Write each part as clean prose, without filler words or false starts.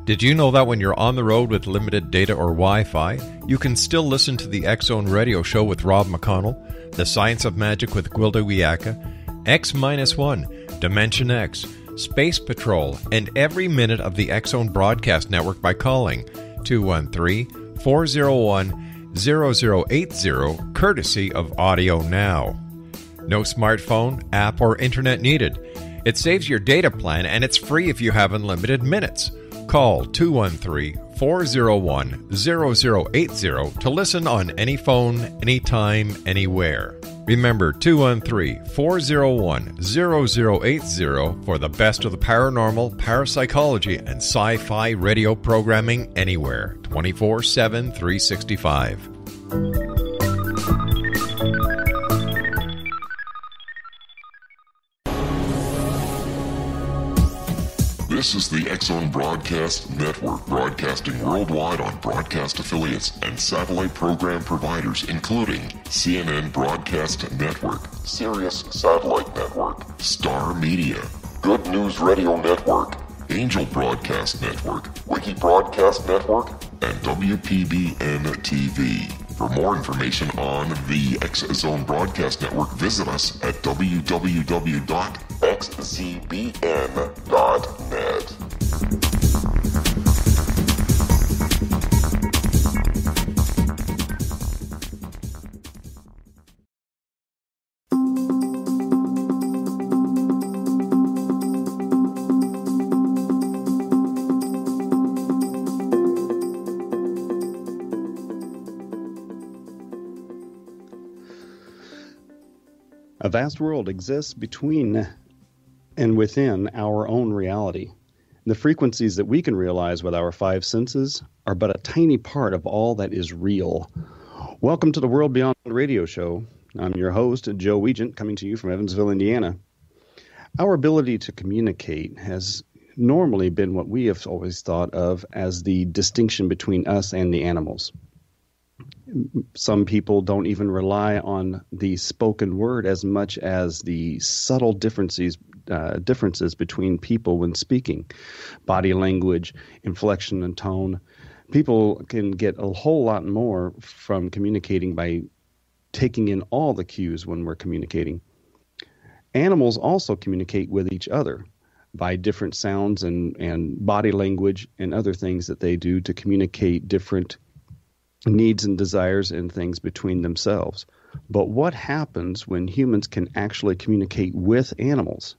Did you know that when you're on the road with limited data or Wi-Fi, you can still listen to the X-Zone Radio Show with Rob McConnell, The Science of Magic with Gwilda Wiyaka, X-1, Dimension X, Space Patrol, and every minute of the X-Zone Broadcast Network by calling 213-401-0080, courtesy of Audio Now. No smartphone, app, or internet needed. It saves your data plan, and it's free if you have unlimited minutes. Call 213-401-0080 to listen on any phone, anytime, anywhere. Remember, 213-401-0080 for the best of the paranormal, parapsychology, and sci-fi radio programming anywhere, 24/7, 365. This is the X-Zone Broadcast Network, broadcasting worldwide on broadcast affiliates and satellite program providers, including CNN Broadcast Network, Sirius Satellite Network, Star Media, Good News Radio Network, Angel Broadcast Network, Wiki Broadcast Network, and WPBN TV. For more information on the X-Zone Broadcast Network, visit us at www.xzbn.net. A vast world exists between and within our own reality. The frequencies that we can realize with our five senses are but a tiny part of all that is real. Welcome to the World Beyond Radio Show. I'm your host, Joe Weigant, coming to you from Evansville, Indiana. Our ability to communicate has normally been what we have always thought of as the distinction between us and the animals. Some people don't even rely on the spoken word as much as the subtle differences between people when speaking. Body language, inflection, and tone. People can get a whole lot more from communicating by taking in all the cues when we're communicating. Animals also communicate with each other by different sounds and body language and other things that they do to communicate different needs and desires and things between themselves. But what happens when humans can actually communicate with animals?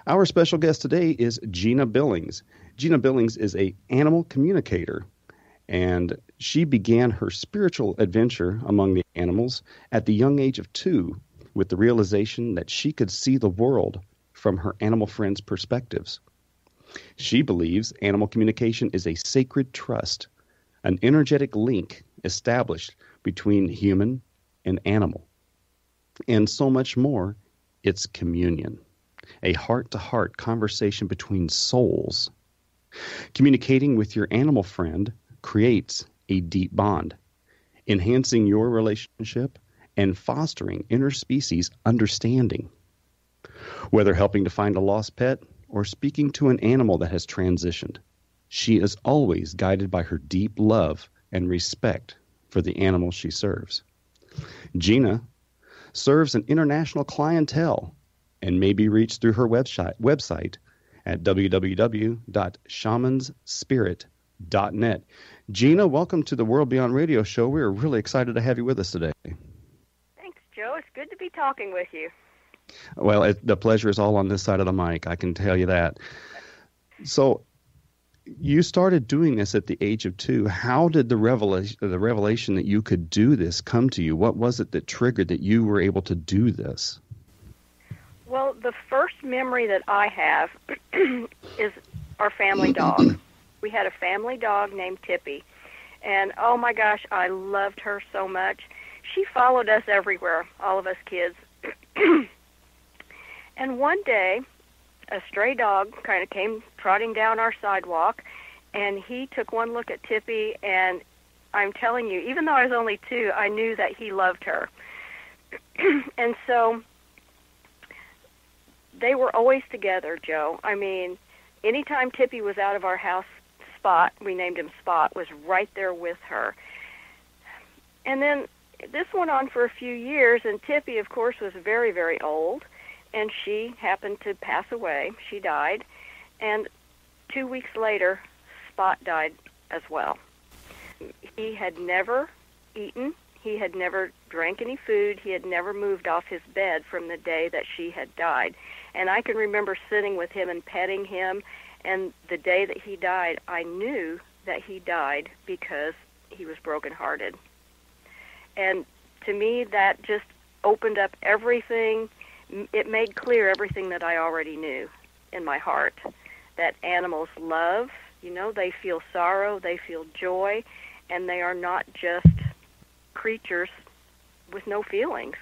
Our special guest today is Jeanna Billings. Jeanna Billings is an animal communicator, and she began her spiritual adventure among the animals at the young age of 2 with the realization that she could see the world from her animal friends' perspectives. She believes animal communication is a sacred trust, an energetic link established between human and animal. And so much more, it's communion, a heart-to-heart conversation between souls. Communicating with your animal friend creates a deep bond, enhancing your relationship and fostering interspecies understanding. Whether helping to find a lost pet or speaking to an animal that has transitioned, she is always guided by her deep love and respect for the animal she serves. Jeanna serves an international clientele and may be reached through her website at www.shamansspirit.net. Jeanna, welcome to the World Beyond Radio Show. We're really excited to have you with us today. Thanks, Joe. It's good to be talking with you. Well, the pleasure is all on this side of the mic, I can tell you that. So, you started doing this at the age of 2. How did the revelation that you could do this come to you? What was it that triggered that you were able to do this? Well, the first memory that I have is our family dog. We had a family dog named Tippy, and oh my gosh, I loved her so much. She followed us everywhere, all of us kids. And one day, a stray dog kind of came trotting down our sidewalk, and he took one look at Tippy, and I'm telling you, even though I was only 2, I knew that he loved her. And so they were always together, Joe. I mean, anytime Tippy was out of our house, Spot, we named him Spot, was right there with her. And then this went on for a few years, and Tippy, of course, was very, very old, and she happened to pass away. She died, and 2 weeks later, Spot died as well. He had never eaten. He had never drank any food. He had never moved off his bed from the day that she had died. And I can remember sitting with him and petting him, and the day that he died, I knew that he died because he was brokenhearted. And to me, that just opened up everything. It made clear everything that I already knew in my heart, that animals love, they feel sorrow, they feel joy, and they are not just creatures with no feelings.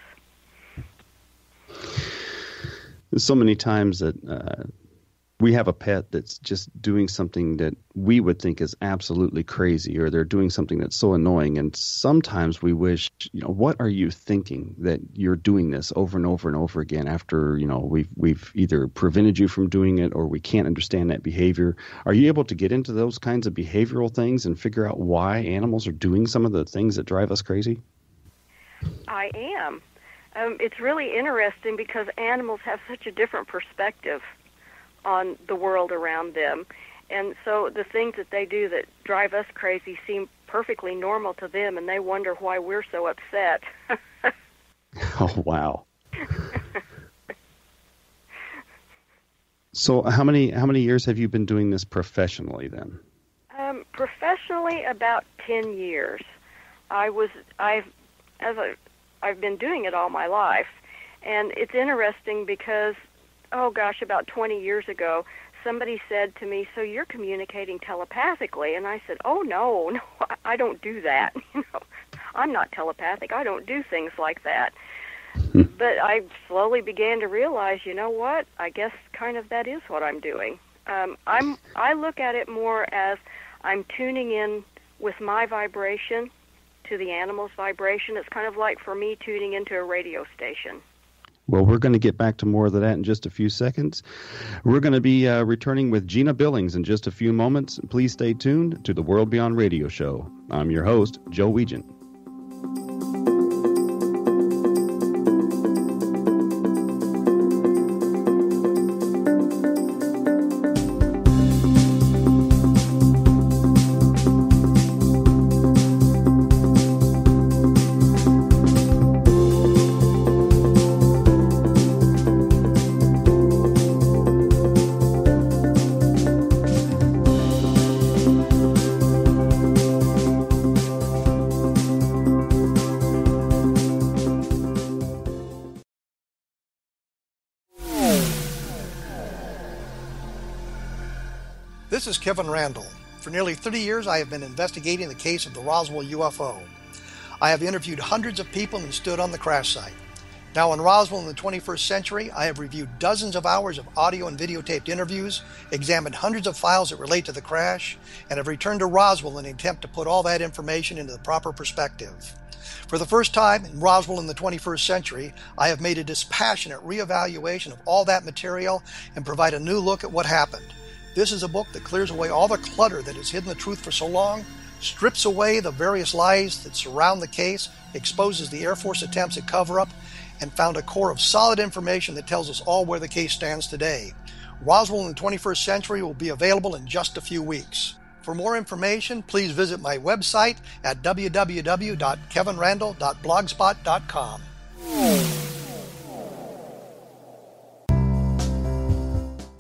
There's so many times that we have a pet that's just doing something that we would think is absolutely crazy, or they're doing something that's so annoying. And sometimes we wish, what are you thinking that you're doing this over and over and over again after, we've either prevented you from doing it or we can't understand that behavior. Are you able to get into those kinds of behavioral things and figure out why animals are doing some of the things that drive us crazy? I am. It's really interesting because animals have such a different perspective on the world around them. And so the things that they do that drive us crazy seem perfectly normal to them, and they wonder why we're so upset. Oh, wow. So how many years have you been doing this professionally then? Professionally, about 10 years. I've been doing it all my life. And it's interesting because about 20 years ago, somebody said to me, "So you're communicating telepathically?" And I said, "Oh, no, I don't do that. I'm not telepathic. I don't do things like that." But I slowly began to realize, what? I guess kind of that is what I'm doing. I look at it more as I'm tuning in with my vibration to the animal's vibration. It's kind of like for me tuning into a radio station. Well, we're going to get back to more of that in just a few seconds. We're going to be returning with Jeanna Billings in just a few moments. Please stay tuned to the World Beyond Radio Show. I'm your host, Joe Weigant. This is Kevin Randall. For nearly 30 years, I have been investigating the case of the Roswell UFO. I have interviewed hundreds of people and stood on the crash site. Now in Roswell in the 21st century, I have reviewed dozens of hours of audio and videotaped interviews, examined hundreds of files that relate to the crash, and have returned to Roswell in an attempt to put all that information into the proper perspective. For the first time in Roswell in the 21st century, I have made a dispassionate reevaluation of all that material and provide a new look at what happened. This is a book that clears away all the clutter that has hidden the truth for so long, strips away the various lies that surround the case, exposes the Air Force attempts at cover-up, and found a core of solid information that tells us all where the case stands today. Roswell in the 21st century will be available in just a few weeks. For more information, please visit my website at www.kevinrandall.blogspot.com.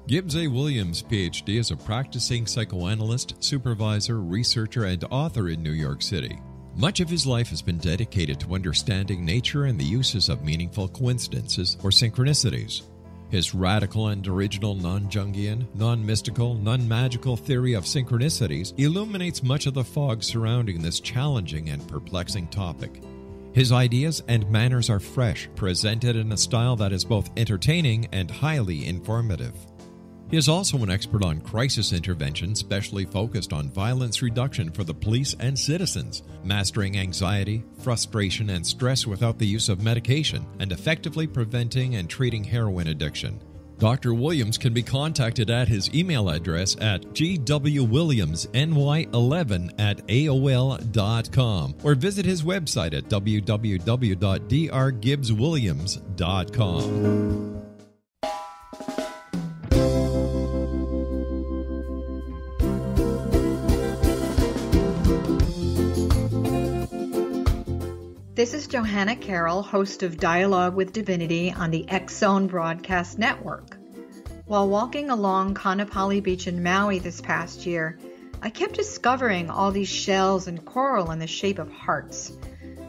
Gibbs A. Williams, Ph.D., is a practicing psychoanalyst, supervisor, researcher, and author in New York City. Much of his life has been dedicated to understanding nature and the uses of meaningful coincidences or synchronicities. His radical and original non-Jungian, non-mystical, non-magical theory of synchronicities illuminates much of the fog surrounding this challenging and perplexing topic. His ideas and manners are fresh, presented in a style that is both entertaining and highly informative. He is also an expert on crisis intervention specially focused on violence reduction for the police and citizens, mastering anxiety, frustration, and stress without the use of medication, and effectively preventing and treating heroin addiction. Dr. Williams can be contacted at his email address at gwwilliamsny11@aol.com or visit his website at www.drgibbswilliams.com. This is Johanna Carroll, host of Dialogue with Divinity on the X-Zone Broadcast Network. While walking along Kaanapali Beach in Maui this past year, I kept discovering all these shells and coral in the shape of hearts.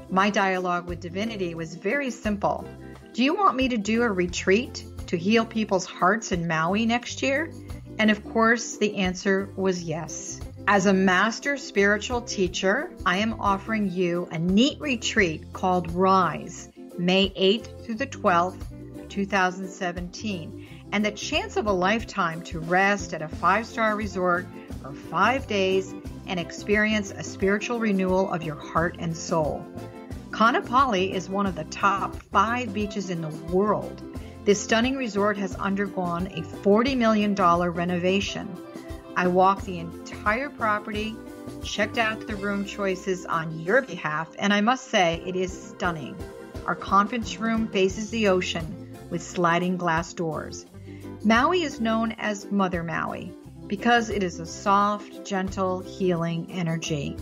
My dialogue with Divinity was very simple. Do you want me to do a retreat to heal people's hearts in Maui next year? And of course, the answer was yes. As a master spiritual teacher, I am offering you a neat retreat called Rise, May 8th through the 12th, 2017, and the chance of a lifetime to rest at a 5-star resort for 5 days and experience a spiritual renewal of your heart and soul. Kaanapali is one of the top 5 beaches in the world. This stunning resort has undergone a $40 million renovation. I walked the entire property, checked out the room choices on your behalf, and I must say it is stunning. Our conference room faces the ocean with sliding glass doors. Maui is known as Mother Maui because it is a soft, gentle, healing energy.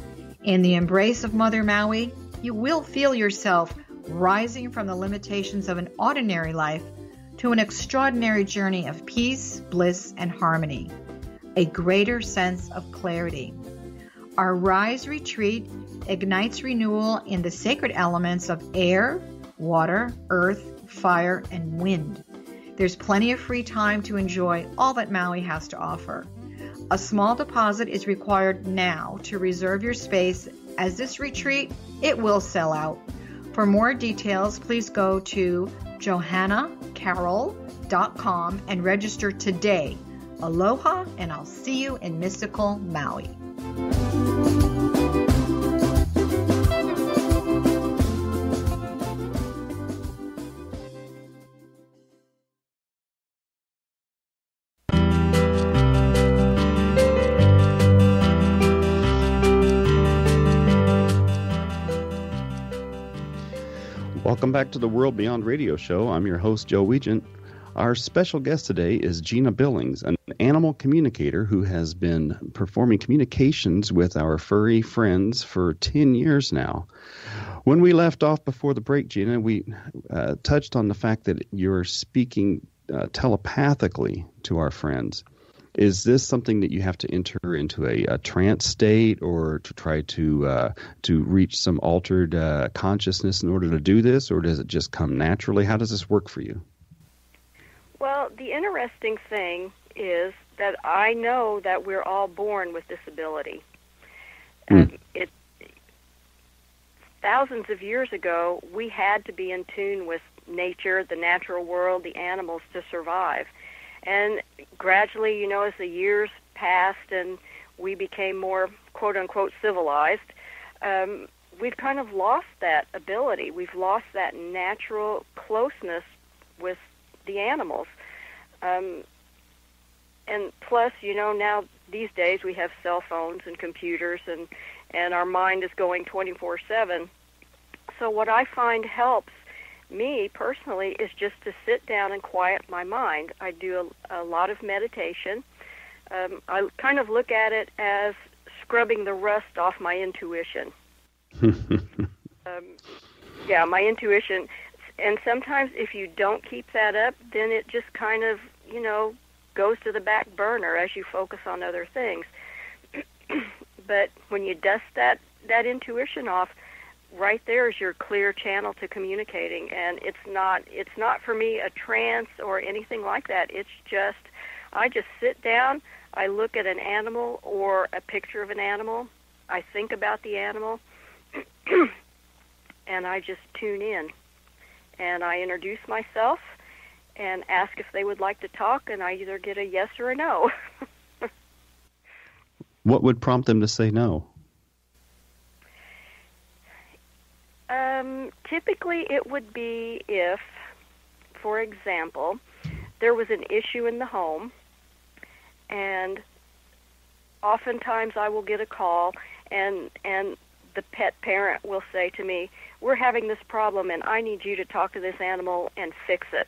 In the embrace of Mother Maui, you will feel yourself rising from the limitations of an ordinary life to an extraordinary journey of peace, bliss, and harmony. A greater sense of clarity. Our Rise retreat ignites renewal in the sacred elements of air, water, earth, fire, and wind. There's plenty of free time to enjoy all that Maui has to offer. A small deposit is required now to reserve your space, as this retreat, it will sell out. For more details, please go to johannacarroll.com and register today. Aloha, and I'll see you in mystical Maui. Welcome back to the World Beyond Radio Show. I'm your host, Joe Weigant. Our special guest today is Jeanna Billings, an animal communicator who has been performing communications with our furry friends for 10 years now. When we left off before the break, Jeanna, we touched on the fact that you're speaking telepathically to our friends. Is this something that you have to enter into a trance state or to try to reach some altered consciousness in order to do this, or does it just come naturally? How does this work for you? Well, the interesting thing is that I know that we're all born with this ability. Thousands of years ago, we had to be in tune with nature, the natural world, the animals to survive. And gradually, as the years passed and we became more, quote-unquote, civilized, we've kind of lost that ability. We've lost that natural closeness with the animals. And plus, now these days we have cell phones and computers and our mind is going 24/7. So what I find helps me personally is just to sit down and quiet my mind. I do a lot of meditation. I kind of look at it as scrubbing the rust off my intuition. My intuition. And sometimes if you don't keep that up, then it just kind of, goes to the back burner as you focus on other things. But when you dust that intuition off, right there is your clear channel to communicating. And it's not for me a trance or anything like that. It's just, I just sit down, I look at an animal or a picture of an animal, I think about the animal, and I just tune in. And I introduce myself and ask if they would like to talk, and I either get a yes or a no. What would prompt them to say no? Typically, it would be if, for example, there was an issue in the home, and oftentimes I will get a call, and the pet parent will say to me, "We're having this problem, and I need you to talk to this animal and fix it."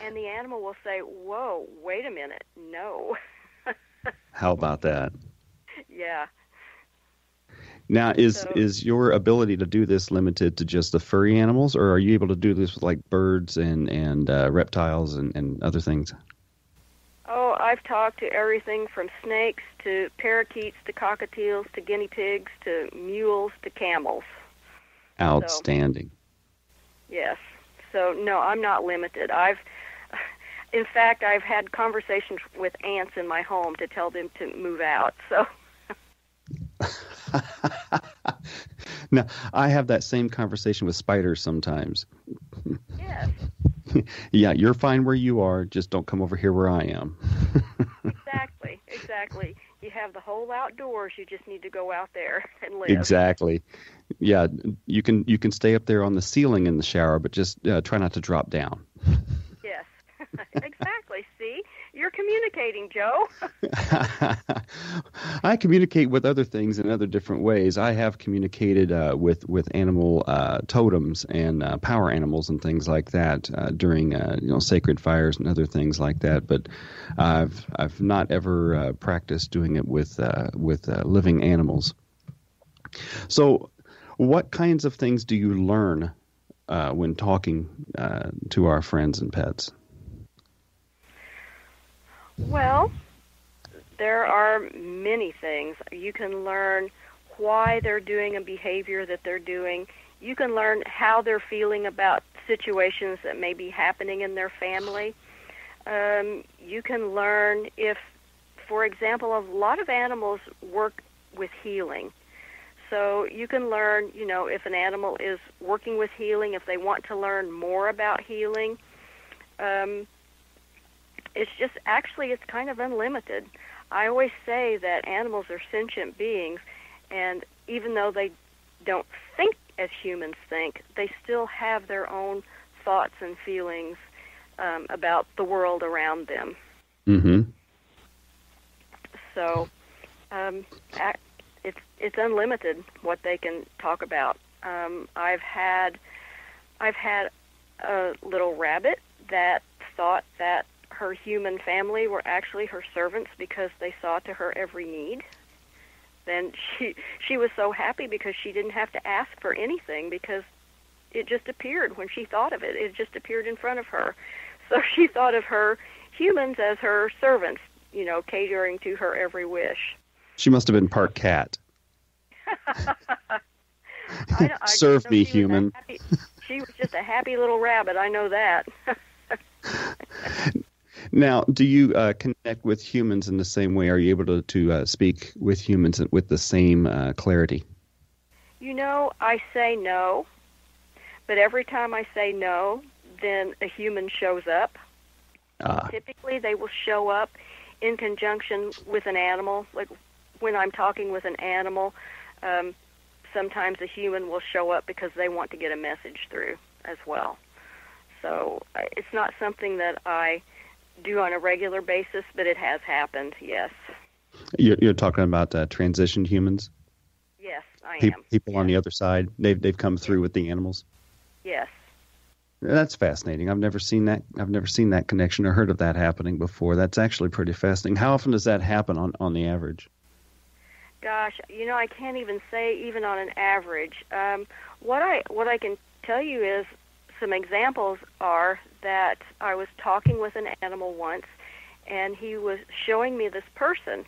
And the animal will say, "Whoa, wait a minute, no." How about that? Yeah. Now, is your ability to do this limited to just the furry animals, or are you able to do this with like birds and reptiles and other things? Oh, I've talked to everything from snakes to parakeets to cockatiels to guinea pigs to mules to camels. Outstanding. So, yes. So, no, I'm not limited. In fact, I've had conversations with ants in my home to tell them to move out. So. Now, I have that same conversation with spiders sometimes. Yes. Yeah, you're fine where you are. Just don't come over here where I am. Exactly. You have the whole outdoors. You just need to go out there and live. Exactly. Yeah, you can stay up there on the ceiling in the shower, but just try not to drop down. Yes. Exactly. See? You're communicating, Joe. I communicate with other things in other different ways. I have communicated with animal totems and power animals and things like that during sacred fires and other things like that. But I've not ever practiced doing it with living animals. So, what kinds of things do you learn when talking to our friends and pets? Well, there are many things. You can learn why they're doing a behavior that they're doing. You can learn how they're feeling about situations that may be happening in their family. You can learn if, for example, a lot of animals work with healing. So you can learn, if an animal is working with healing, if they want to learn more about healing. It's kind of unlimited. I always say that animals are sentient beings, and even though they don't think as humans think, they still have their own thoughts and feelings about the world around them. Mm-hmm. So it's unlimited what they can talk about. I've had a little rabbit that thought that her human family were actually her servants because they saw to her every need. Then she was so happy because she didn't have to ask for anything because it just appeared when she thought of it. It just appeared in front of her. So she thought of her humans as her servants, catering to her every wish. She must have been part cat. Serve me, human. She was just a happy little rabbit. I know that. Now, do you connect with humans in the same way? Are you able to speak with humans with the same clarity? I say no, but every time I say no, then a human shows up. Typically, they will show up in conjunction with an animal. Like when I'm talking with an animal, sometimes a human will show up because they want to get a message through as well. So it's not something that I do on a regular basis, but it has happened, yes. You're talking about transitioned humans? Yes, I am. People on the other side, they've come through with the animals? Yes. That's fascinating. I've never seen that. I've never seen that connection or heard of that happening before. That's actually pretty fascinating. How often does that happen on the average? Gosh, I can't even say even on an average. What I can tell you is some examples are that I was talking with an animal once, and he was showing me this person.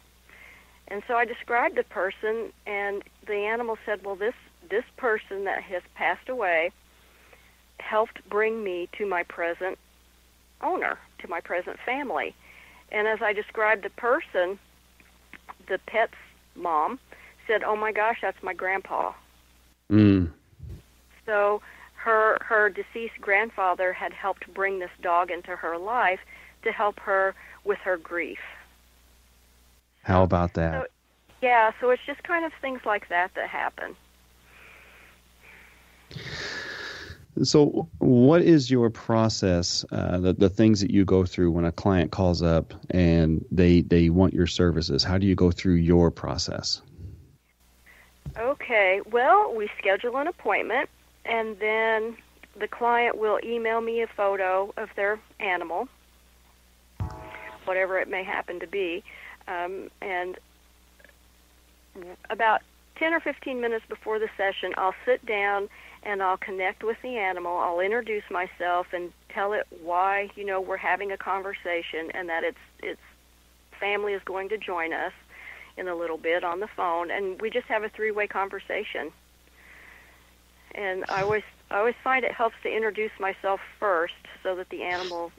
And so I described the person, and the animal said, well, this person that has passed away helped bring me to my present owner, to my present family. And as I described the person, the pet's mom said, oh my gosh, that's my grandpa. Mm. So her deceased grandfather had helped bring this dog into her life to help her with her grief. How about that? So it's just kind of things like that happen. So what is your process, the things that you go through when a client calls up and they want your services? How do you go through your process? Okay, well, we schedule an appointment, and then the client will email me a photo of their animal, whatever it may happen to be, and about 10 or 15 minutes before the session, I'll sit down and I'll connect with the animal. I'll introduce myself and tell it why, we're having a conversation and that its family is going to join us in a little bit on the phone, and we just have a three-way conversation. And I always find it helps to introduce myself first so that the animal,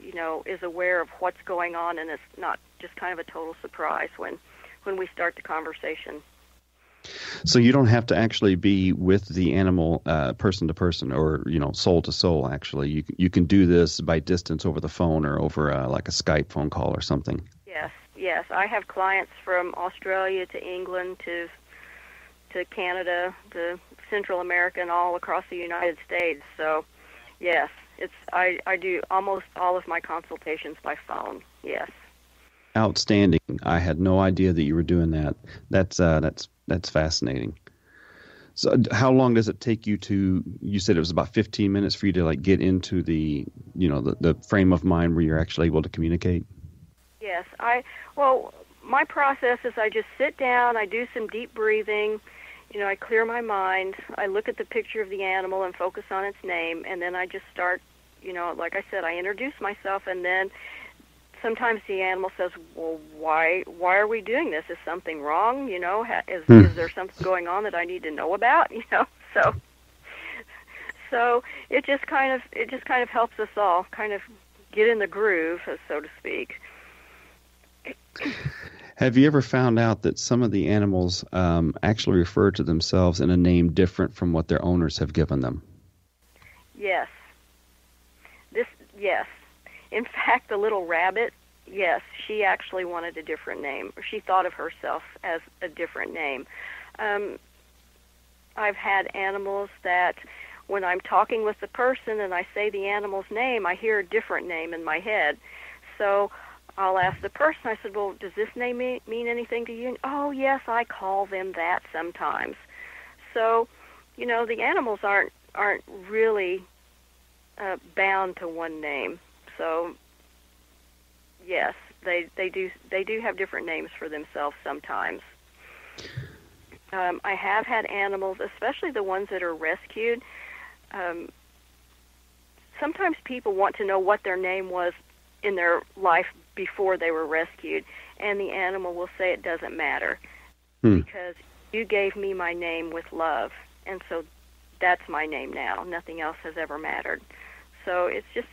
is aware of what's going on, and it's not just kind of a total surprise when we start the conversation. So you don't have to actually be with the animal person to person or, soul to soul, actually. You can do this by distance over the phone or over like a Skype phone call or something. Yes. I have clients from Australia to England to Canada to Central America and all across the United States. So, yes, I do almost all of my consultations by phone. Yes. Outstanding. I had no idea that you were doing that. That's fascinating. So how long does it take you you said it was about 15 minutes for you to get into the frame of mind where you're actually able to communicate? Yes. My process is I just sit down, I do some deep breathing, I clear my mind, I look at the picture of the animal and focus on its name, and then I just start, like I said, I introduce myself, and then sometimes the animal says, well, why are we doing this? Is something wrong? Is there something going on that I need to know about? So it just kind of helps us all kind of get in the groove, so to speak. Have you ever found out that some of the animals actually refer to themselves in a name different from what their owners have given them? Yes. Yes. In fact, the little rabbit, yes, she actually wanted a different name. She thought of herself as a different name. I've had animals that when I'm talking with the person and I say the animal's name, I hear a different name in my head. So I'll ask the person, I said, well, does this name mean anything to you? And, oh, yes, I call them that sometimes. So, the animals aren't really bound to one name. So, yes, they do have different names for themselves sometimes. I have had animals, especially the ones that are rescued. Sometimes people want to know what their name was in their life before they were rescued, and the animal will say it doesn't matter because you gave me my name with love, and so that's my name now. Nothing else has ever mattered. So it's just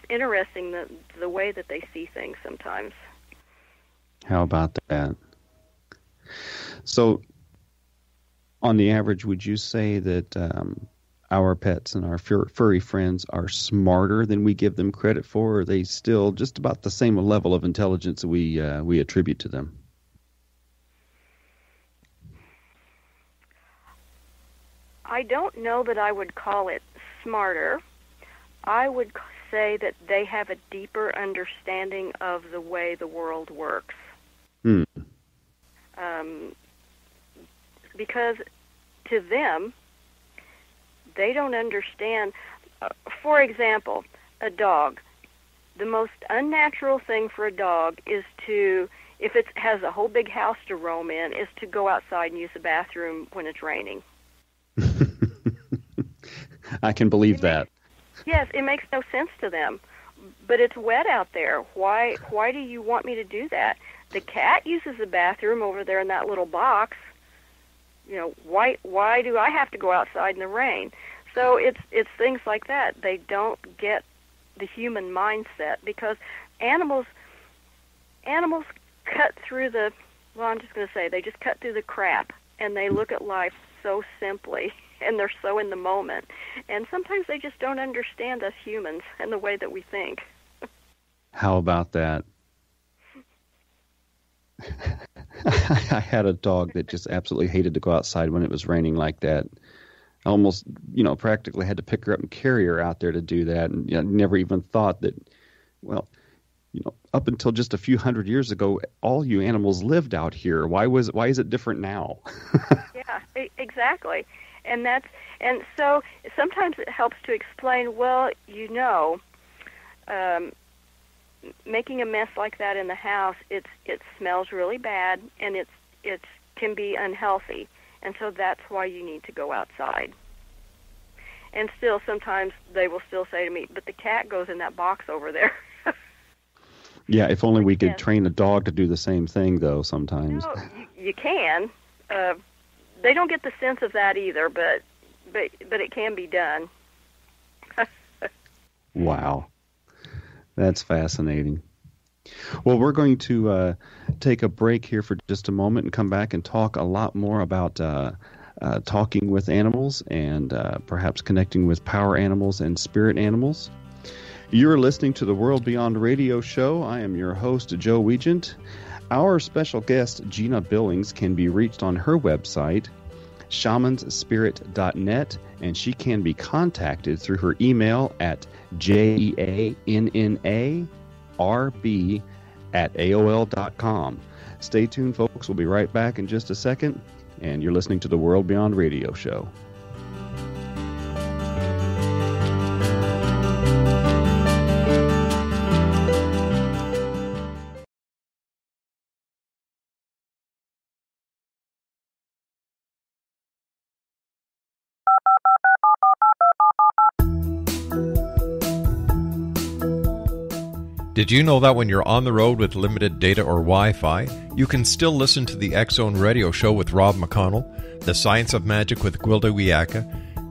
interesting the way that they see things sometimes. How about that? So, on the average, would you say that our pets and our furry friends are smarter than we give them credit for, or are they still just about the same level of intelligence that we attribute to them? I don't know that I would call it smarter. I would say that they have a deeper understanding of the way the world works. Because to them, they don't understand. For example, a dog. The most unnatural thing for a dog is to, if it has a whole big house to roam in, is to go outside and use the bathroom when it's raining. I can believe that. Yes, it makes no sense to them. But it's wet out there. Why do you want me to do that? The cat uses the bathroom over there in that little box. Why do I have to go outside in the rain? So it's things like that. They don't get the human mindset because animals cut through they just cut through the crap, and they look at life so simply, and they're so in the moment. And sometimes they just don't understand us humans and the way that we think. How about that? I had a dog that just absolutely hated to go outside when it was raining like that. almost, practically had to pick her up and carry her out there to do that. And never even thought that, well, up until just a few hundred years ago, all you animals lived out here. Why is it different now? Yeah, exactly. And so sometimes it helps to explain, well, making a mess like that in the house, it smells really bad, and it can be unhealthy, and so that's why you need to go outside. And still, sometimes they will still say to me, but the cat goes in that box over there. Yeah, if only we could train a dog to do the same thing, though, sometimes. No, you can. They don't get the sense of that either, but it can be done. Wow. That's fascinating. Well, we're going to take a break here for just a moment and come back and talk a lot more about talking with animals and perhaps connecting with power animals and spirit animals. You're listening to the World Beyond Radio Show. I am your host, Joe Weigant. Our special guest, Jeanna Billings, can be reached on her website, shamansspirit.net, and she can be contacted through her email at jeannarb@aol.com. Stay tuned, folks. We'll be right back in just a second, and you're listening to the World Beyond Radio Show. Did you know that when you're on the road with limited data or Wi-Fi, you can still listen to the X-Zone Radio Show with Rob McConnell, The Science of Magic with Gwilda Wiyaka,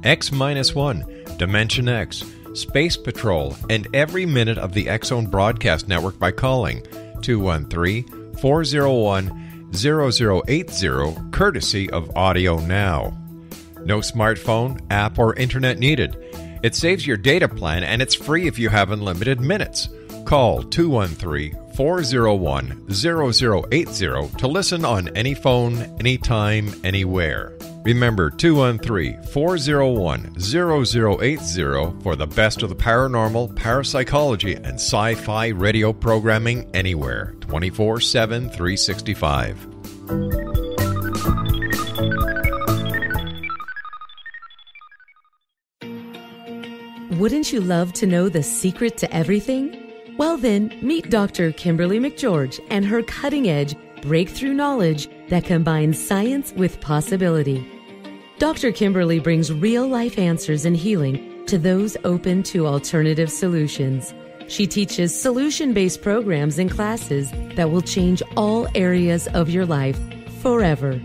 X-1, Dimension X, Space Patrol, and every minute of the X-Zone Broadcast Network by calling 213-401-0080, courtesy of Audio Now. No smartphone, app, or internet needed. It saves your data plan, and it's free if you have unlimited minutes. Call 213-401-0080 to listen on any phone, anytime, anywhere. Remember 213-401-0080 for the best of the paranormal, parapsychology, and sci-fi radio programming anywhere, 24/7, 365. Wouldn't you love to know the secret to everything? Well then, meet Dr. Kimberly McGeorge and her cutting-edge breakthrough knowledge that combines science with possibility. Dr. Kimberly brings real-life answers and healing to those open to alternative solutions. She teaches solution-based programs and classes that will change all areas of your life forever.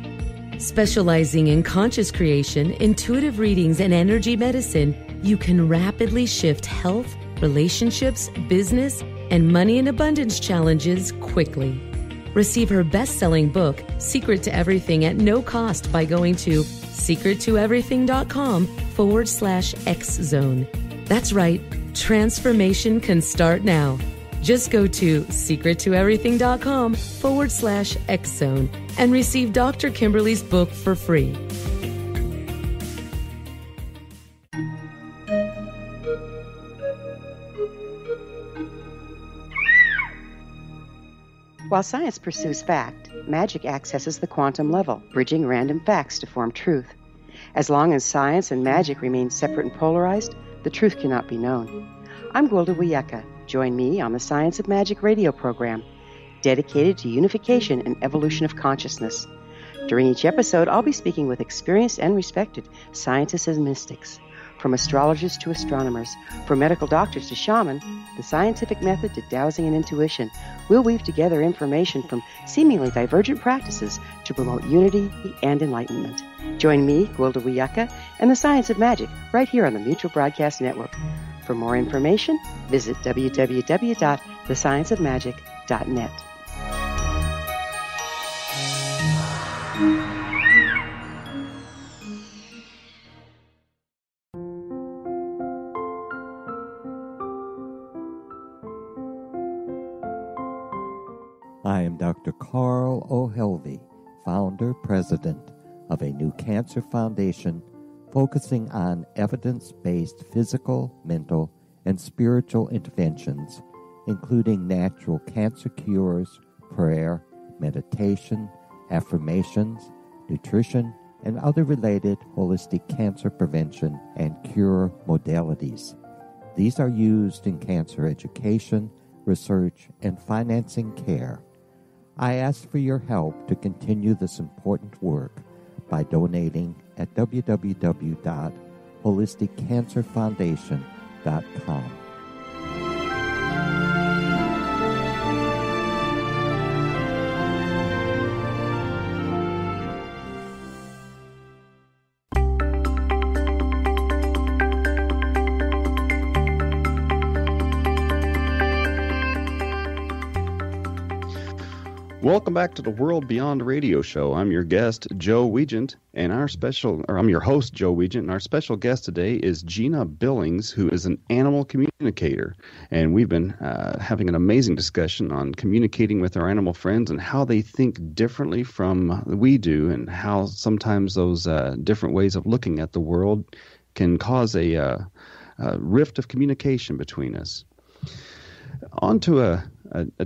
Specializing in conscious creation, intuitive readings, and energy medicine, you can rapidly shift health, relationships, business, and money in abundance challenges quickly. Receive her best-selling book, Secret to Everything, at no cost by going to secrettoeverything.com/X-Zone. That's right, transformation can start now. Just go to secrettoeverything.com/X-Zone and receive Dr. Kimberly's book for free. While science pursues fact, magic accesses the quantum level, bridging random facts to form truth. As long as science and magic remain separate and polarized, the truth cannot be known. I'm Gwilda Wiyaka. Join me on the Science of Magic radio program, dedicated to unification and evolution of consciousness. During each episode, I'll be speaking with experienced and respected scientists and mystics. From astrologers to astronomers, from medical doctors to shaman, the scientific method to dowsing and intuition, we'll weave together information from seemingly divergent practices to promote unity and enlightenment. Join me, Gwilda Wiyaka, and the Science of Magic right here on the Mutual Broadcast Network. For more information, visit www.thescienceofmagic.net. I am Dr. Carl O'Helvey, founder, president of a new cancer foundation focusing on evidence-based physical, mental, and spiritual interventions, including natural cancer cures, prayer, meditation, affirmations, nutrition, and other related holistic cancer prevention and cure modalities. These are used in cancer education, research, and financing care. I ask for your help to continue this important work by donating at www.holisticcancerfoundation.com. Welcome back to the World Beyond Radio Show. I'm your guest, Joe Weigant, and I'm your host, Joe Weigant, and our special guest today is Jeanna Billings, who is an animal communicator. And we've been having an amazing discussion on communicating with our animal friends and how they think differently from we do, and how sometimes those different ways of looking at the world can cause a rift of communication between us. On to a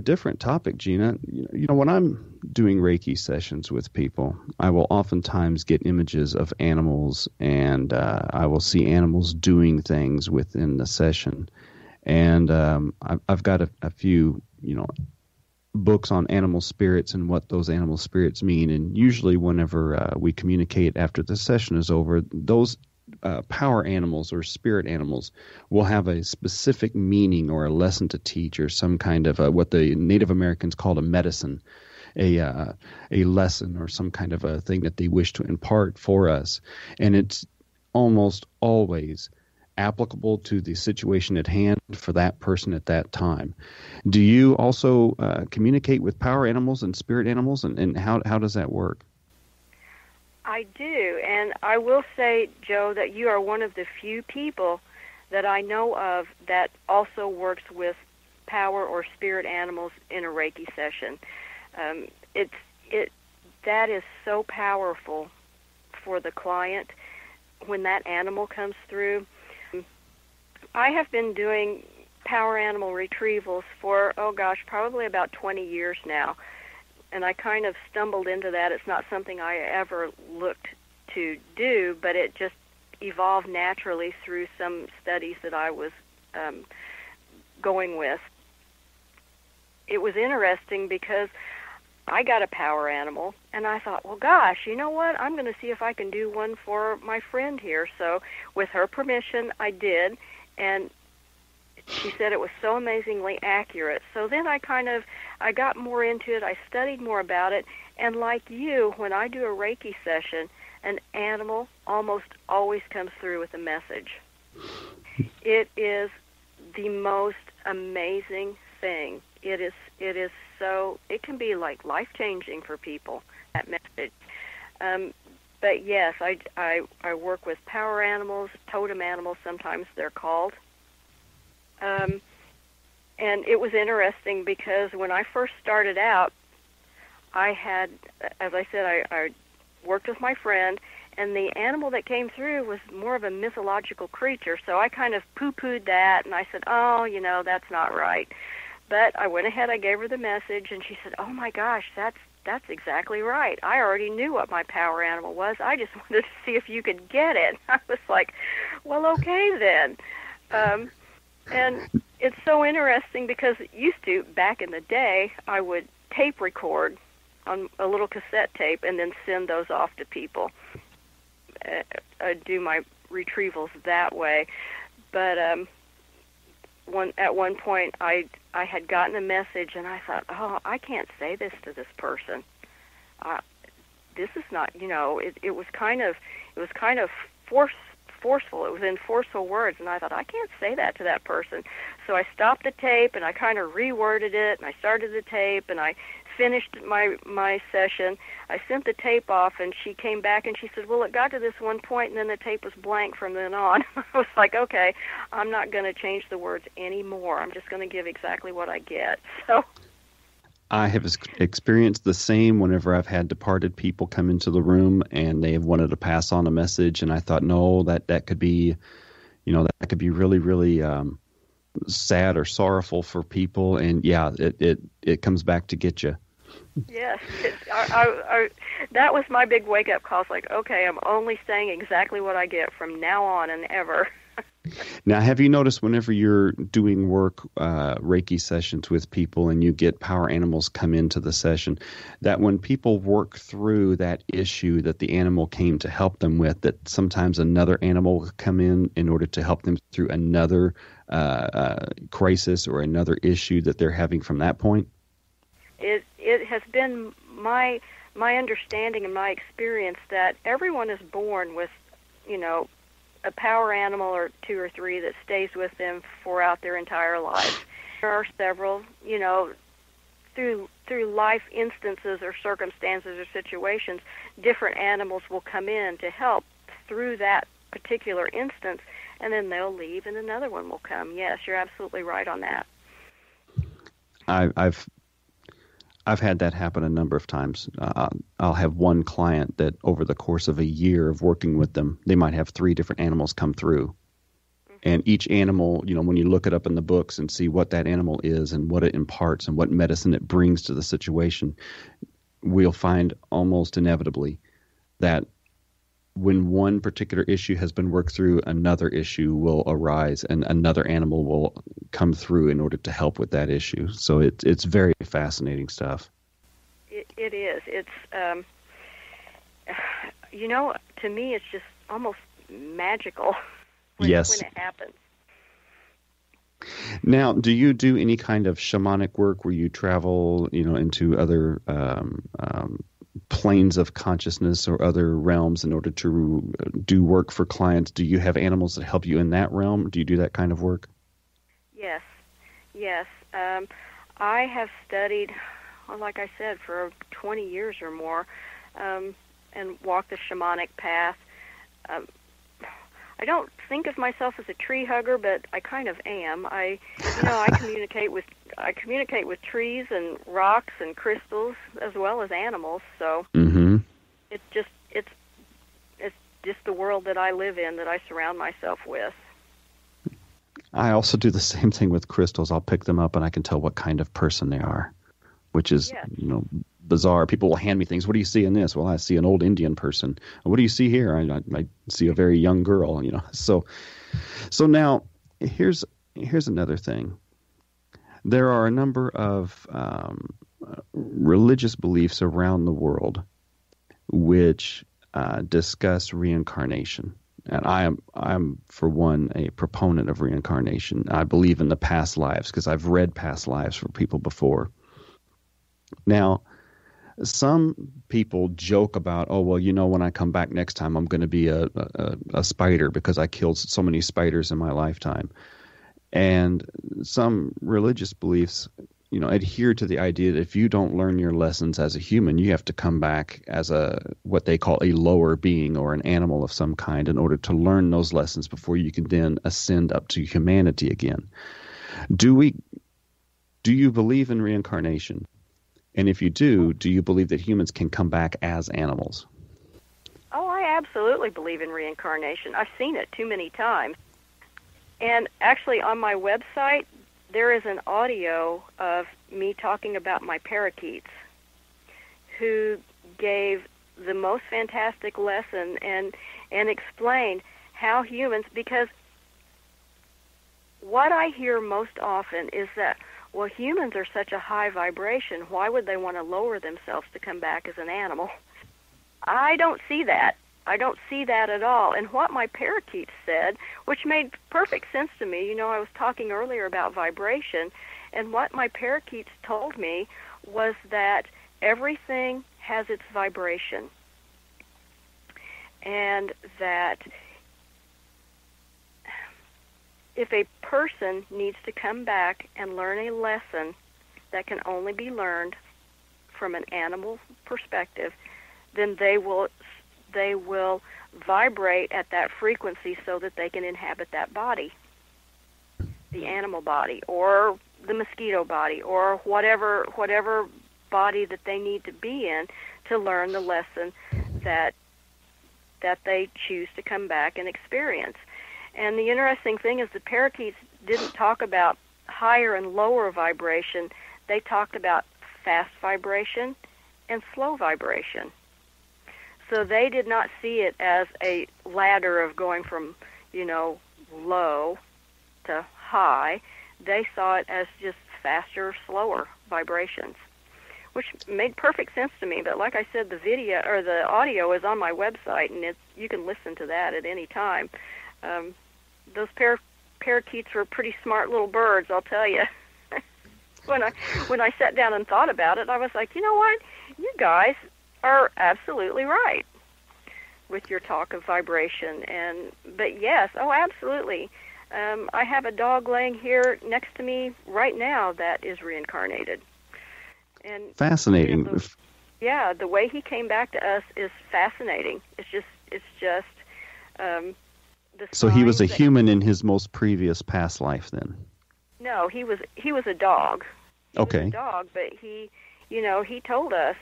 different topic, Jeanna. You know, when I'm doing Reiki sessions with people, I will oftentimes get images of animals, and I will see animals doing things within the session. And I've got a few, books on animal spirits and what those animal spirits mean. And usually whenever we communicate after the session is over, those power animals or spirit animals will have a specific meaning or a lesson to teach, or some kind of what the Native Americans called a medicine, a lesson, or some kind of a thing that they wish to impart for us. And it's almost always applicable to the situation at hand for that person at that time. Do you also communicate with power animals and spirit animals, and how does that work? I do, and I will say, Joe, that you are one of the few people that I know of that also works with power or spirit animals in a Reiki session. That is so powerful for the client when that animal comes through. I have been doing power animal retrievals for, probably about 20 years now. And I kind of stumbled into that. It's not something I ever looked to do, but it just evolved naturally through some studies that I was going with. It was interesting because I got a power animal, and I thought, well, gosh, you know what? I'm going to see if I can do one for my friend here. So with her permission, I did, and she said it was so amazingly accurate. So then I got more into it. I studied more about it. And like you, when I do a Reiki session, an animal almost always comes through with a message. It is the most amazing thing. It is so, it can be like life-changing for people, that message. But yes, I work with power animals, totem animals, sometimes they're called. And it was interesting because when I first started out, I had, as I said, I worked with my friend, and the animal that came through was more of a mythological creature, so I kind of poo-pooed that, and I said, that's not right. But I went ahead, I gave her the message, and she said, oh my gosh, that's exactly right. I already knew what my power animal was. I just wanted to see if you could get it. I was like, well, okay then. And it's so interesting because back in the day, I would tape record on a little cassette tape and then send those off to people. Do my retrievals that way. But at one point, I had gotten a message, and I thought, oh, I can't say this to this person. This is not, it was kind of forceful. It was in forceful words, and I thought, I can't say that to that person. So I stopped the tape, and I kind of reworded it, and I started the tape, and I finished my session. I sent the tape off, and she came back, and she said, well, it got to this one point, and then the tape was blank from then on. I was like, okay, I'm not going to change the words anymore. I'm just going to give exactly what I get. So I have experienced the same whenever I've had departed people come into the room and they have wanted to pass on a message, and I thought, no, that could be, that could be really, really sad or sorrowful for people, and yeah, it comes back to get you. Yes, that was my big wake-up call. It's like, okay, I'm only saying exactly what I get from now on and ever. Now, have you noticed whenever you're doing work, Reiki sessions with people, and you get power animals come into the session, that when people work through that issue that the animal came to help them with, that sometimes another animal will come in order to help them through another crisis or another issue that they're having from that point? It has been my understanding and my experience that everyone is born with, a power animal or two or three that stays with them throughout their entire life. There are several, through life instances or circumstances or situations, different animals will come in to help through that particular instance, and then they'll leave and another one will come. Yes, you're absolutely right on that. I've had that happen a number of times. I'll have one client that over the course of a year of working with them, they might have 3 different animals come through. Mm-hmm. And each animal, when you look it up in the books and see what that animal is and what it imparts and what medicine it brings to the situation, we'll find almost inevitably that when one particular issue has been worked through, another issue will arise and another animal will come through in order to help with that issue. So it's very fascinating stuff. It is. It's, to me, it's just almost magical when it happens. Now, do you do any kind of shamanic work where you travel, into other planes of consciousness or other realms in order to do work for clients? Do you have animals that help you in that realm? Do you do that kind of work? Yes. I have studied, like I said, for 20 years or more, and walked the shamanic path. I don't think of myself as a tree hugger, but I kind of am. I communicate with trees and rocks and crystals as well as animals. So it's just the world that I live in, that I surround myself with. I also do the same thing with crystals. I'll pick them up and I can tell what kind of person they are, which is bizarre. People will hand me things. What do you see in this? Well, I see an old Indian person. What do you see here? I see a very young girl. So now here's another thing. There are a number of religious beliefs around the world which discuss reincarnation. And I'm for one a proponent of reincarnation. I believe in the past lives because I've read past lives for people before. Now, some people joke about, when I come back next time, I'm going to be a spider because I killed so many spiders in my lifetime. And some religious beliefs, adhere to the idea that if you don't learn your lessons as a human, you have to come back as what they call a lower being or an animal of some kind in order to learn those lessons before you can then ascend up to humanity again. Do you believe in reincarnation? And if you do you believe that humans can come back as animals? Oh, I absolutely believe in reincarnation. I've seen it too many times. And actually on my website, there is an audio of me talking about my parakeets who gave the most fantastic lesson and explained how humans, because what I hear most often is that, well, humans are such a high vibration, why would they want to lower themselves to come back as an animal? I don't see that. I don't see that at all. And what my parakeets said, which made perfect sense to me, I was talking earlier about vibration, and what my parakeets told me was that everything has its vibration, and that if a person needs to come back and learn a lesson that can only be learned from an animal perspective, then they will vibrate at that frequency so that they can inhabit that body, the animal body, or the mosquito body, or whatever body that they need to be in to learn the lesson that they choose to come back and experience. And the interesting thing is the parakeets didn't talk about higher and lower vibration. They talked about fast vibration and slow vibration. So they did not see it as a ladder of going from, low to high. They saw it as just faster, slower vibrations, which made perfect sense to me. But like I said, the video or the audio is on my website, and you can listen to that at any time. Those parakeets were pretty smart little birds, I'll tell you. When I sat down and thought about it, I was like, you know what? You guys are absolutely right with your talk of vibration. But yes, absolutely. I have a dog laying here next to me right now that is reincarnated. And fascinating. The way he came back to us is fascinating. It's just. So he was a human in his most previous past life, then? No, he was a dog. Okay. He was a dog, but he told us.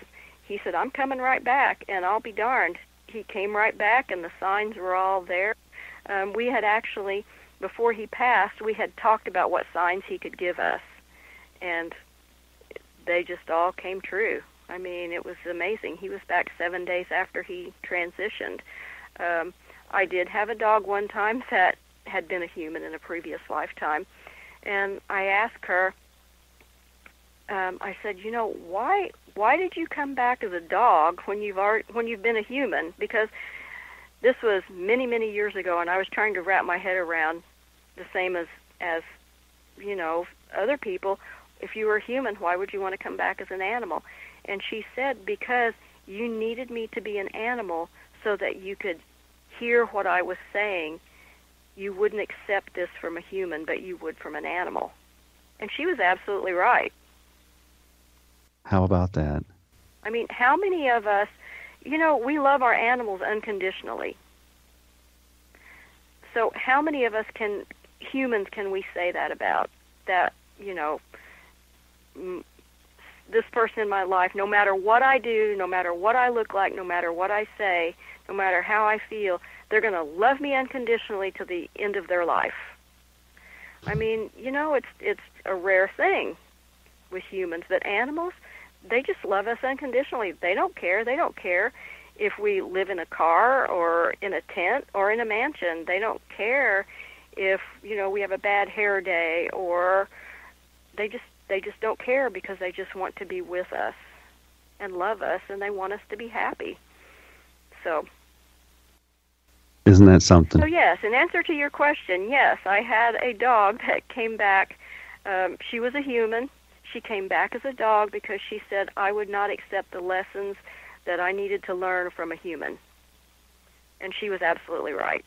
He said, "I'm coming right back," and I'll be darned. He came right back, and the signs were all there. We had actually, before he passed, we had talked about what signs he could give us, and they just all came true. I mean, it was amazing. He was back 7 days after he transitioned. I did have a dog one time that had been a human in a previous lifetime, and I asked her, I said, why did you come back as a dog when you've been a human? Because this was many, many years ago, and I was trying to wrap my head around the same as other people. If you were a human, why would you want to come back as an animal? And she said, because you needed me to be an animal so that you could hear what I was saying. You wouldn't accept this from a human, but you would from an animal. And she was absolutely right. How about that? I mean, how many of us, we love our animals unconditionally. So how many of us humans can we say that about? That, this person in my life, no matter what I do, no matter what I look like, no matter what I say, no matter how I feel, they're going to love me unconditionally to the end of their life. I mean, it's a rare thing with humans, but animals, they just love us unconditionally. They don't care. They don't care if we live in a car or in a tent or in a mansion. They don't care if, we have a bad hair day, or they just don't care, because they just want to be with us and love us, and they want us to be happy. So, isn't that something? So yes, in answer to your question, yes, I had a dog that came back. She was a human. She came back as a dog because she said, I would not accept the lessons that I needed to learn from a human. And she was absolutely right.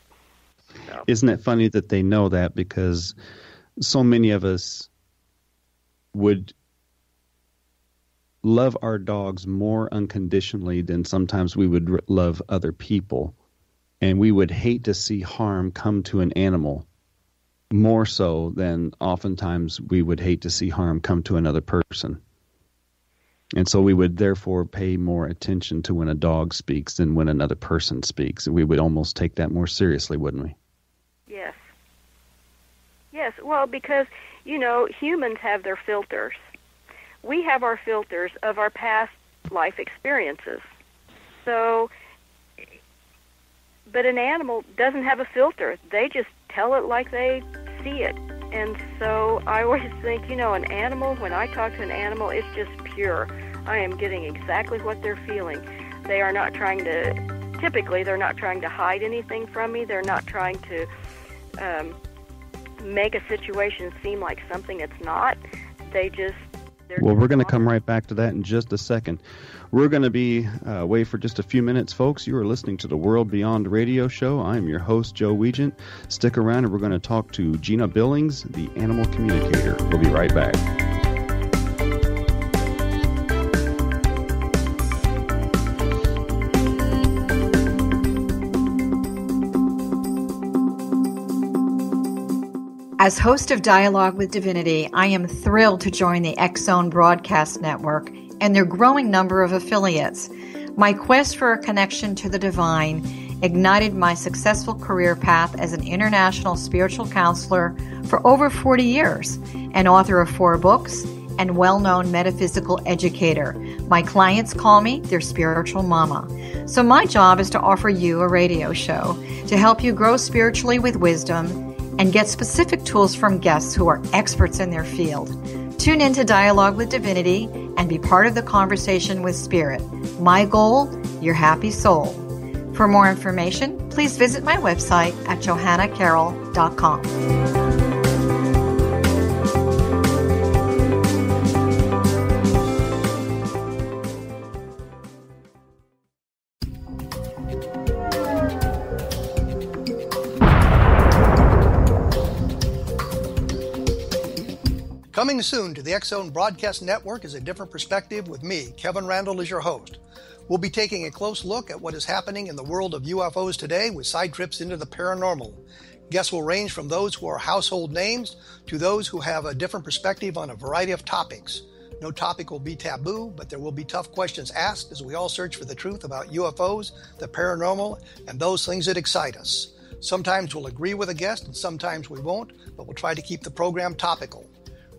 So. Isn't it funny that they know that, because so many of us would love our dogs more unconditionally than sometimes we would love other people. And we would hate to see harm come to an animal more so than oftentimes we would hate to see harm come to another person. And so we would therefore pay more attention to when a dog speaks than when another person speaks. We would almost take that more seriously, wouldn't we? Yes. Yes, well, because, humans have their filters. We have our filters of our past life experiences. So, but an animal doesn't have a filter. They just tell it like they see it. And so I always think, an animal, when I talk to an animal, it's just pure. I am getting exactly what they're feeling. They are not trying to, typically, they're not trying to hide anything from me. They're not trying to make a situation seem like something it's not. Well, we're going to come right back to that in just a second. We're going to be away for just a few minutes, folks. You are listening to the World Beyond Radio Show. I'm your host, Joe Weigant. Stick around, and we're going to talk to Jeanna Billings, the animal communicator. We'll be right back. As host of Dialogue with Divinity, I am thrilled to join the X Zone Broadcast Network and their growing number of affiliates. My quest for a connection to the divine ignited my successful career path as an international spiritual counselor for over 40 years, an author of 4 books, and well-known metaphysical educator. My clients call me their spiritual mama. So my job is to offer you a radio show to help you grow spiritually with wisdom and get specific tools from guests who are experts in their field. Tune in to Dialogue with Divinity and be part of the conversation with Spirit. My goal, your happy soul. For more information, please visit my website at johannacarroll.com. Coming soon to the X-Zone Broadcast Network is A Different Perspective with me, Kevin Randall, as your host. We'll be taking a close look at what is happening in the world of UFOs today with side trips into the paranormal. Guests will range from those who are household names to those who have a different perspective on a variety of topics. No topic will be taboo, but there will be tough questions asked as we all search for the truth about UFOs, the paranormal, and those things that excite us. Sometimes we'll agree with a guest and sometimes we won't, but we'll try to keep the program topical.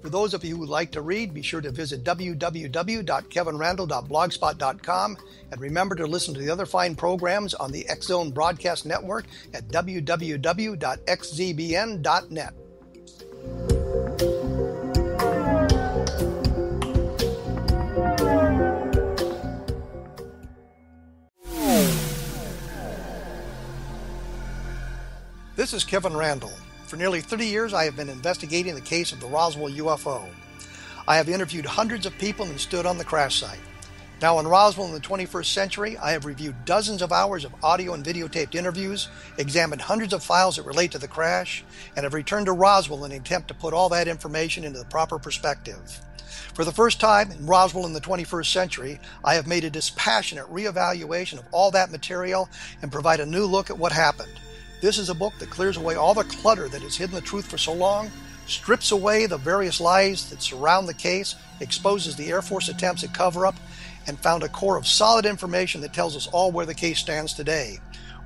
For those of you who would like to read, be sure to visit www.kevinrandall.blogspot.com and remember to listen to the other fine programs on the X-Zone Broadcast Network at www.xzbn.net. This is Kevin Randall. For nearly 30 years, I have been investigating the case of the Roswell UFO. I have interviewed hundreds of people and stood on the crash site. Now in Roswell in the 21st century, I have reviewed dozens of hours of audio and videotaped interviews, examined hundreds of files that relate to the crash, and have returned to Roswell in an attempt to put all that information into the proper perspective. For the first time in Roswell in the 21st century, I have made a dispassionate reevaluation of all that material and provide a new look at what happened. This is a book that clears away all the clutter that has hidden the truth for so long, strips away the various lies that surround the case, exposes the Air Force attempts at cover-up, and found a core of solid information that tells us all where the case stands today.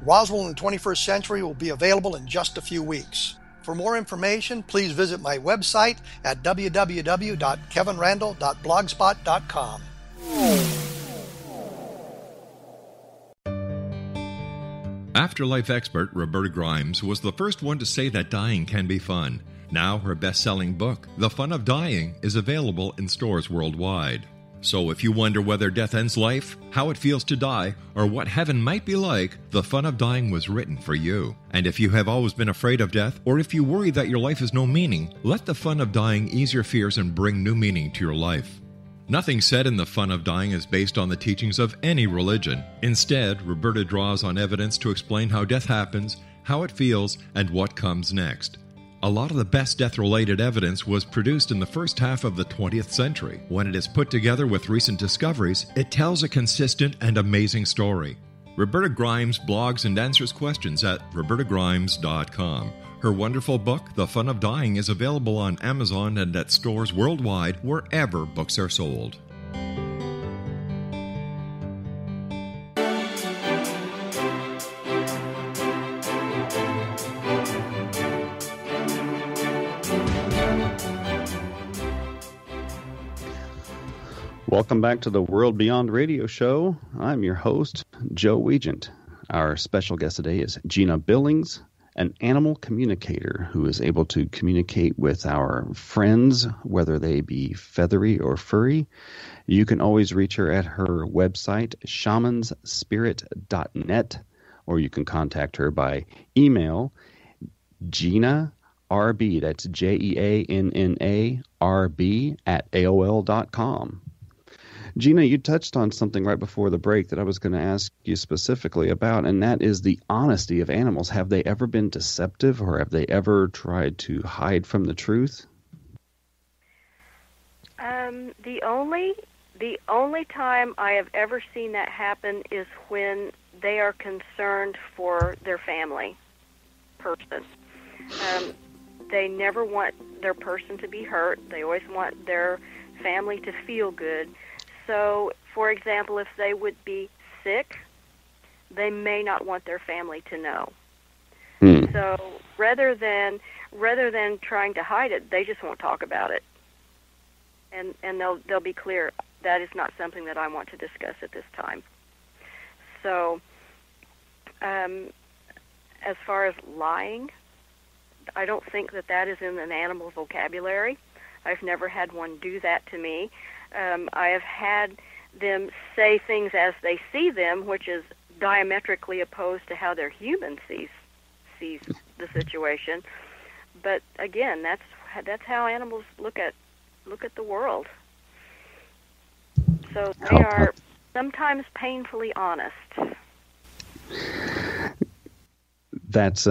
Roswell in the 21st century will be available in just a few weeks. For more information, please visit my website at www.kevinrandall.blogspot.com. Afterlife expert Roberta Grimes was the first one to say that dying can be fun. Now her best-selling book, The Fun of Dying, is available in stores worldwide. So if you wonder whether death ends life, how it feels to die, or what heaven might be like, The Fun of Dying was written for you. And if you have always been afraid of death, or if you worry that your life has no meaning, let The Fun of Dying ease your fears and bring new meaning to your life. Nothing said in The Fun of Dying is based on the teachings of any religion. Instead, Roberta draws on evidence to explain how death happens, how it feels, and what comes next. A lot of the best death-related evidence was produced in the first half of the 20th century. When it is put together with recent discoveries, it tells a consistent and amazing story. Roberta Grimes blogs and answers questions at robertagrimes.com. Her wonderful book, The Fun of Dying, is available on Amazon and at stores worldwide wherever books are sold. Welcome back to the World Beyond Radio Show. I'm your host, Joe Weigant. Our special guest today is Jeanna Billings, an animal communicator who is able to communicate with our friends, whether they be feathery or furry. You can always reach her at her website, shamansspirit.net, or you can contact her by email, Jeanna RB, that's JEANNA RB at AOL.com. Jeanna, you touched on something right before the break that I was going to ask you specifically about, and that is the honesty of animals. Have they ever been deceptive, or have they ever tried to hide from the truth? The only time I have ever seen that happen is when they are concerned for their family person. They never want their person to be hurt. They always want their family to feel good. So, for example, if they would be sick, they may not want their family to know. So rather than trying to hide it, they just won't talk about it, and they'll be clear, that is not something that I want to discuss at this time. So, as far as lying, I don't think that is in an animal vocabulary. I've never had one do that to me. I have had them say things as they see them, which is diametrically opposed to how their human sees the situation. But again, that's how animals look at the world. So they are sometimes painfully honest. That's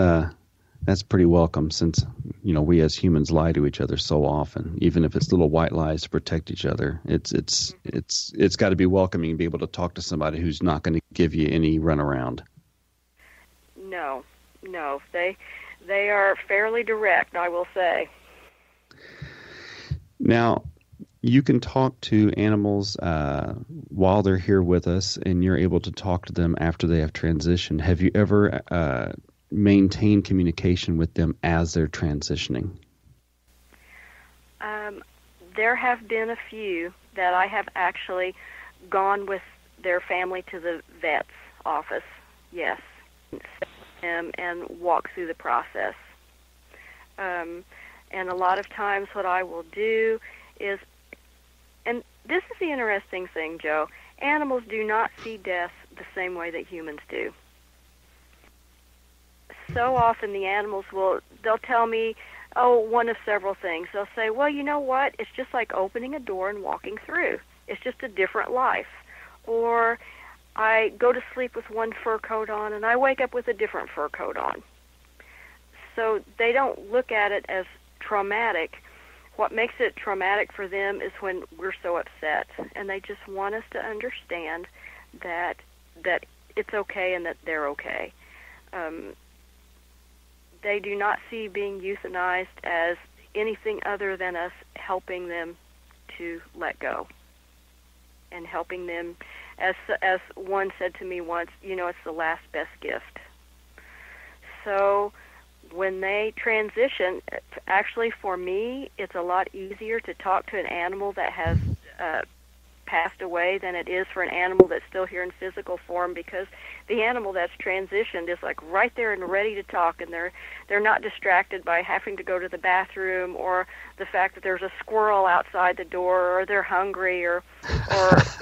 pretty welcome, since we as humans lie to each other so often, even if it's little white lies to protect each other. It's got to be welcoming to be able to talk to somebody who's not going to give you any runaround. No, they are fairly direct, I will say. Now, you can talk to animals while they're here with us, and you're able to talk to them after they have transitioned. Have you ever maintained communication with them as they're transitioning? There have been a few that I have actually gone with their family to the vet's office, yes, and walk through the process. And a lot of times what I will do is, and this is the interesting thing, Joe, animals do not see death the same way that humans do. So often the animals they'll tell me, one of several things. They'll say, well, you know what? It's just like opening a door and walking through. It's just a different life. Or I go to sleep with one fur coat on and I wake up with a different fur coat on. So they don't look at it as traumatic. What makes it traumatic for them is when we're so upset, and they just want us to understand that it's okay and that they're okay. They do not see being euthanized as anything other than us helping them to let go, and helping them, as one said to me once, it's the last best gift. So when they transition, actually for me, it's a lot easier to talk to an animal that has passed away than it is for an animal that's still here in physical form, because the animal that's transitioned is like right there and ready to talk, and they're not distracted by having to go to the bathroom, or the fact that there's a squirrel outside the door, or they're hungry, or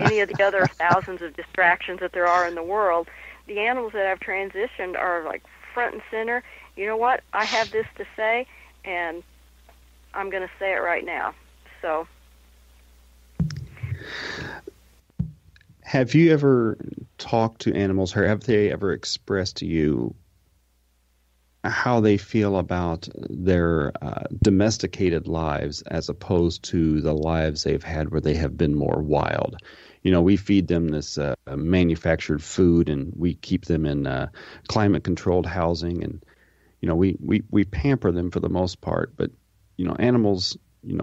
any of the other thousands of distractions that there are in the world. The animals that have transitioned are like front and center. You know what? I have this to say, and I'm going to say it right now. So, have you ever talked to animals, or have they ever expressed to you how they feel about their domesticated lives as opposed to the lives they've had where they have been more wild? We feed them this manufactured food, and we keep them in climate-controlled housing, and we pamper them for the most part. But animals,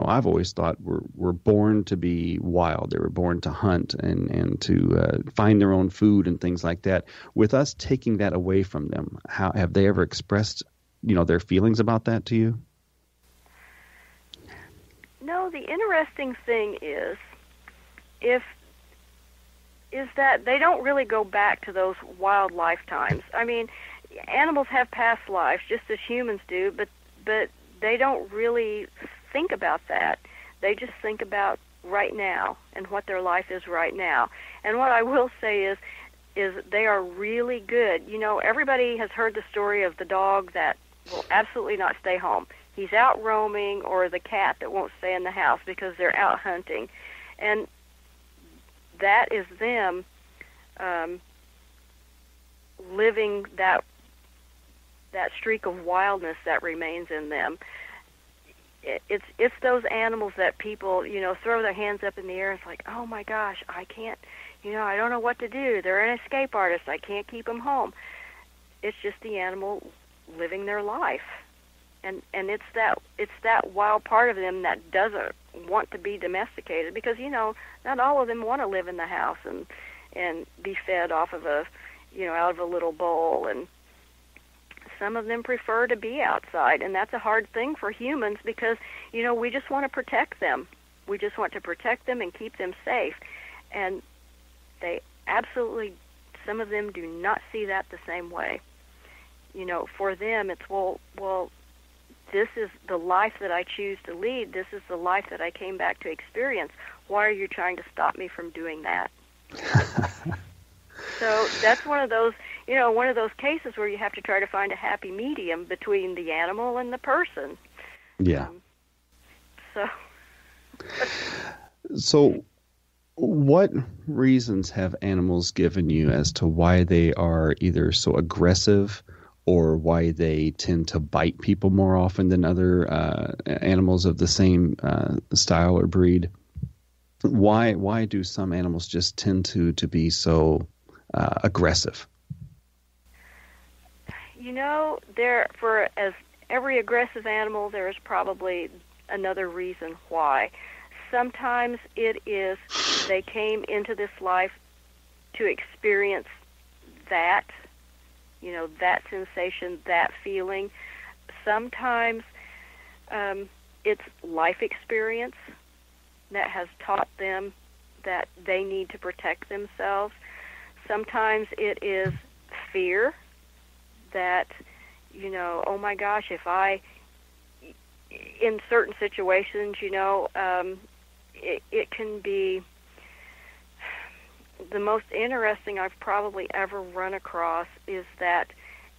I've always thought were born to be wild. They were born to hunt and to find their own food and things like that. With us taking that away from them, how have they ever expressed their feelings about that to you? No, the interesting thing is that they don't really go back to those wild lifetimes. I mean, animals have past lives just as humans do, but they don't really think about that. They just think about right now and what their life is right now. And what I will say is they are really good. Everybody has heard the story of the dog that will absolutely not stay home. He's out roaming, or the cat that won't stay in the house because they're out hunting. And that is them living that streak of wildness that remains in them. It's those animals that people, throw their hands up in the air. It's like, oh my gosh, I can't, I don't know what to do. They're an escape artist. I can't keep them home. It's just the animal living their life. And it's that wild part of them that doesn't want to be domesticated because, not all of them want to live in the house and be fed off of out of a little bowl. And some of them prefer to be outside, and that's a hard thing for humans because, we just want to protect them. We just want to protect them and keep them safe. And they absolutely, some of them do not see that the same way. For them, it's, well, this is the life that I choose to lead. This is the life that I came back to experience. Why are you trying to stop me from doing that? So that's one of those cases where you have to try to find a happy medium between the animal and the person. Yeah. So what reasons have animals given you as to why they are either so aggressive or why they tend to bite people more often than other animals of the same style or breed? Why do some animals just tend to be so aggressive? For as every aggressive animal, there is probably another reason why. Sometimes it is they came into this life to experience that, that sensation, that feeling. Sometimes it's life experience that has taught them that they need to protect themselves. Sometimes it is fear that, oh my gosh, if I, in certain situations, it can be the most interesting I've probably ever run across is that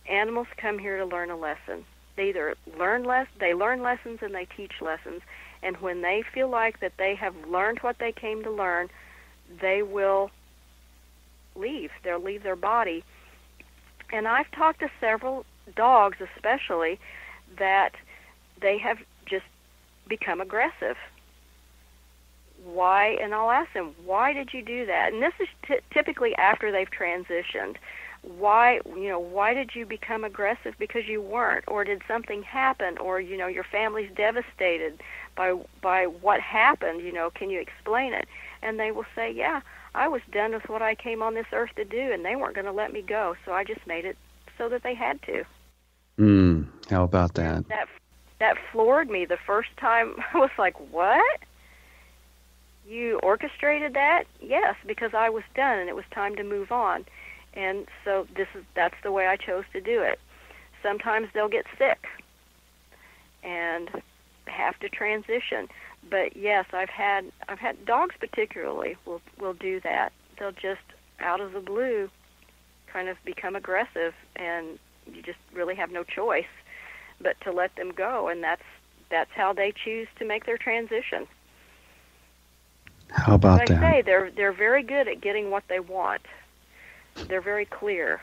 animals come here to learn a lesson. They either learn lessons and they teach lessons, and when they feel like that they have learned what they came to learn, they will leave. They'll leave their body. And I've talked to several dogs especially that they have just become aggressive. Why? And I'll ask them, why did you do that? And this is typically after they've transitioned. Why did you become aggressive? Because you weren't, or did something happen, or your family's devastated by what happened? Can you explain it? And they will say, yeah, I was done with what I came on this earth to do, and they weren't going to let me go, so I just made it so that they had to. How about that? That floored me the first time. I was like, what? You orchestrated that? Yes, because I was done and it was time to move on. And so that's the way I chose to do it. Sometimes they'll get sick and have to transition. But yes, I've had dogs particularly will do that. They'll just out of the blue kind of become aggressive, and you just really have no choice but to let them go, and that's how they choose to make their transition. How about that? I say they're very good at getting what they want. They're very clear.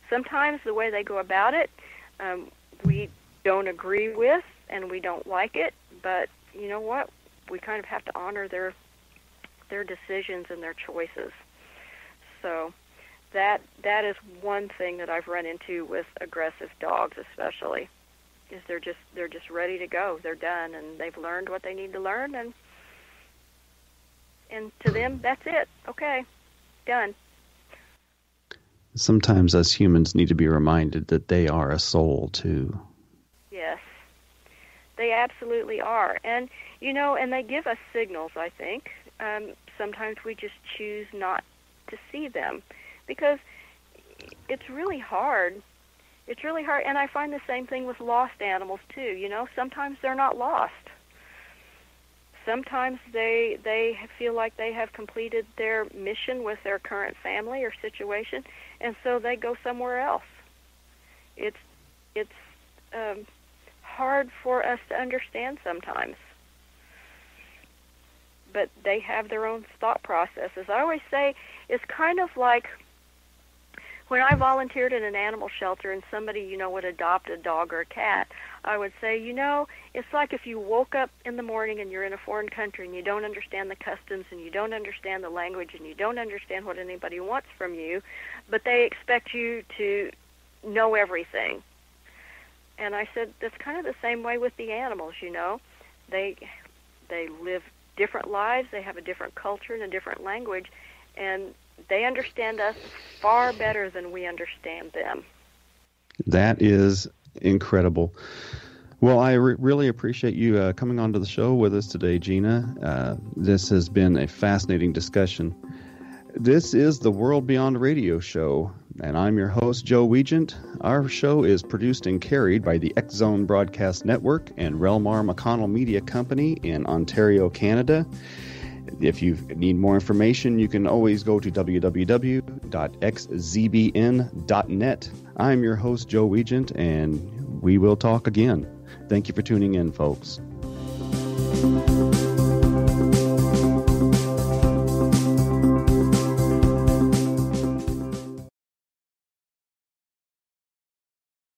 Sometimes the way they go about it, we don't agree with, and we don't like it. But you know what? We kind of have to honor their decisions and their choices. So that is one thing that I've run into with aggressive dogs, especially, is they're just ready to go. They're done, and they've learned what they need to learn, and to them, that's it. Okay, done. Sometimes us humans need to be reminded that they are a soul, too. Yes, they absolutely are. And, and they give us signals, I think. Sometimes we just choose not to see them because it's really hard. It's really hard. And I find the same thing with lost animals, too. Sometimes they're not lost. Sometimes they feel like they have completed their mission with their current family or situation, and so they go somewhere else. It's hard for us to understand sometimes, but they have their own thought processes. I always say it's kind of like when I volunteered in an animal shelter and somebody, would adopt a dog or a cat, I would say, it's like if you woke up in the morning and you're in a foreign country and you don't understand the customs and you don't understand the language and you don't understand what anybody wants from you, but they expect you to know everything. And I said, that's kind of the same way with the animals, They they live different lives, they have a different culture and a different language, and they understand us far better than we understand them. That is incredible. Well, I really appreciate you coming onto the show with us today, Jeanna. This has been a fascinating discussion. This is the World Beyond Radio show, and I'm your host, Joe Weigant. Our show is produced and carried by the X Zone Broadcast Network and Relmar McConnell Media Company in Ontario, Canada. If you need more information, you can always go to www.xzbn.net. I'm your host, Joe Weigant, and we will talk again. Thank you for tuning in, folks.